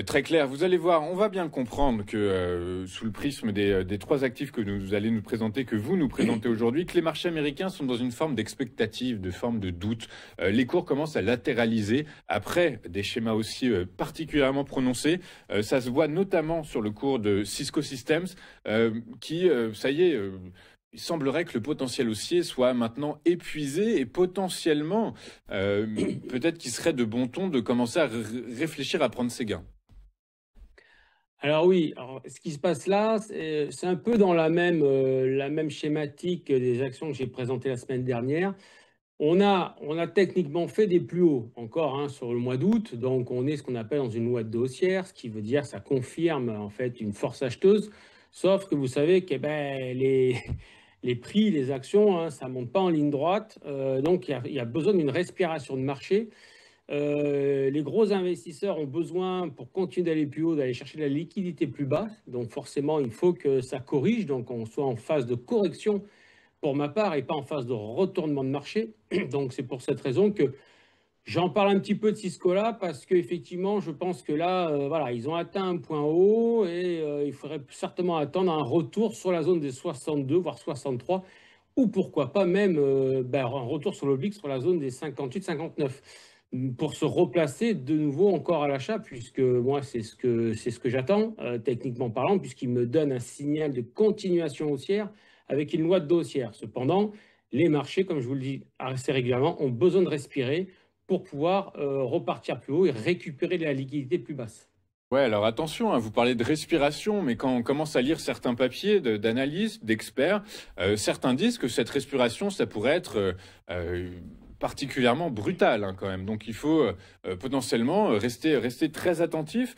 Très clair. Vous allez voir, on va bien comprendre que sous le prisme des trois actifs que vous allez nous présenter, que vous nous présentez aujourd'hui, que les marchés américains sont dans une forme d'expectative, de forme de doute. Les cours commencent à latéraliser après des schémas aussi particulièrement prononcés. Ça se voit notamment sur le cours de Cisco Systems qui, ça y est, il semblerait que le potentiel haussier soit maintenant épuisé et potentiellement, peut-être qu'il serait de bon ton de commencer à réfléchir à prendre ses gains. Alors oui, alors ce qui se passe là, c'est un peu dans la même schématique des actions que j'ai présentées la semaine dernière. On a techniquement fait des plus hauts encore hein, sur le mois d'août, donc on est ce qu'on appelle dans une loi de haussière, ce qui veut dire que ça confirme en fait une force acheteuse, sauf que vous savez que ben, les prix, les actions, hein, ça ne monte pas en ligne droite, donc il y a besoin d'une respiration de marché. Les gros investisseurs ont besoin, pour continuer d'aller plus haut, d'aller chercher de la liquidité plus bas. Donc forcément, il faut que ça corrige, donc on soit en phase de correction pour ma part et pas en phase de retournement de marché. Donc c'est pour cette raison que j'en parle un petit peu de Cisco là, parce qu'effectivement, je pense que là, voilà, ils ont atteint un point haut et il faudrait certainement attendre un retour sur la zone des 62, voire 63, ou pourquoi pas même ben, un retour sur l'oblique sur la zone des 58-59 pour se replacer de nouveau encore à l'achat, puisque moi, c'est ce que j'attends, techniquement parlant, puisqu'il me donne un signal de continuation haussière avec une loi de haussière. Cependant, les marchés, comme je vous le dis assez régulièrement, ont besoin de respirer pour pouvoir repartir plus haut et récupérer de la liquidité plus basse. Ouais, alors attention, hein, vous parlez de respiration, mais quand on commence à lire certains papiers d'analystes, d'experts, certains disent que cette respiration, ça pourrait être particulièrement brutale hein, quand même. Donc il faut potentiellement rester très attentif.